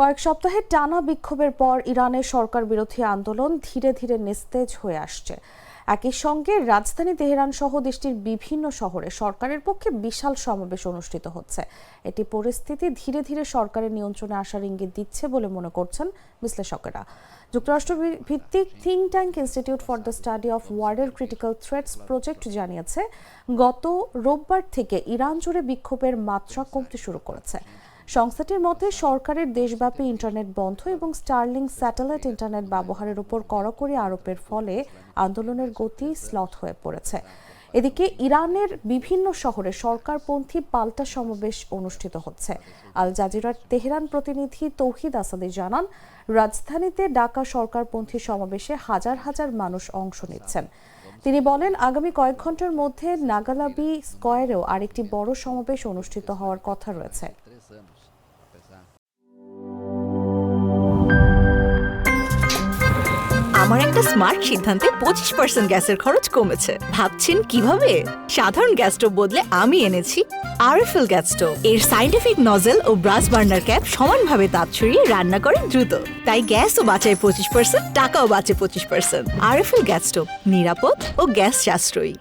কয়েক সপ্তাহের টানা বিক্ষোভের পর ইরানের সরকার বিরোধী আন্দোলন ধীরে ধীরে নিস্তেজ হয়ে আসছে। একই সঙ্গে রাজধানী তেহরান সহ দেশটির বিভিন্ন শহরে সরকারের পক্ষে বিশাল সমাবেশ অনুষ্ঠিত হচ্ছে। এটি পরিস্থিতি ধীরে ধীরে সরকারের নিয়ন্ত্রণে আসার ইঙ্গিত দিচ্ছে বলে মনে করছেন বিশ্লেষকেরা। যুক্তরাষ্ট্র ভিত্তিক think tank institute for the study of ওয়ার্ল্ডের ক্রিটিক্যাল থ্রেটস প্রজেক্ট জানিয়েছে, গত রোববার থেকে ইরান জুড়ে বিক্ষোভের মাত্রা কমতে শুরু করেছে। সংস্থাটির মতে সরকারের দেশব্যাপী ইন্টারনেট বন্ধ এবং স্টারলিংক স্যাটেলাইট ইন্টারনেট ব্যবহারের উপর কড়াকড়ি আরোপের ফলে আন্দোলনের গতি স্লথ হয়ে পড়েছে। এদিকে ইরানের বিভিন্ন শহরে সরকারপন্থী পাল্টা সমাবেশ অনুষ্ঠিত হচ্ছে। আল জাজিরার তেহরান প্রতিনিধি তৌহিদ আসাদি জানান, রাজধানীতে ডাকা সরকারপন্থী সমাবেশে হাজার হাজার মানুষ অংশ নিচ্ছেন। তিনি বলেন, আগামী কয়েক ঘন্টার মধ্যে নাগালাবি স্কয়ারেও আরেকটি বড় সমাবেশ অনুষ্ঠিত হওয়ার কথা রয়েছে। আমার একটা স্মার্ট সিদ্ধান্তে 25% গ্যাসের খরচ কমেছে। ভাবছেন কিভাবে? সাধারণ গ্যাস স্টোভ বদলে আমি এনেছি আরএফএল গ্যাস স্টোভ। এর সাইন্টিফিক নজল ও ব্রাস বার্নার ক্যাপ সমানভাবে তাপ ছড়িয়ে রান্না করে দ্রুত। তাই গ্যাসও বাঁচায় 25%, টাকাও বাঁচে 25%। আরএফএল গ্যাস স্টোভ নিরাপদ ও গ্যাস সাশ্রয়ী।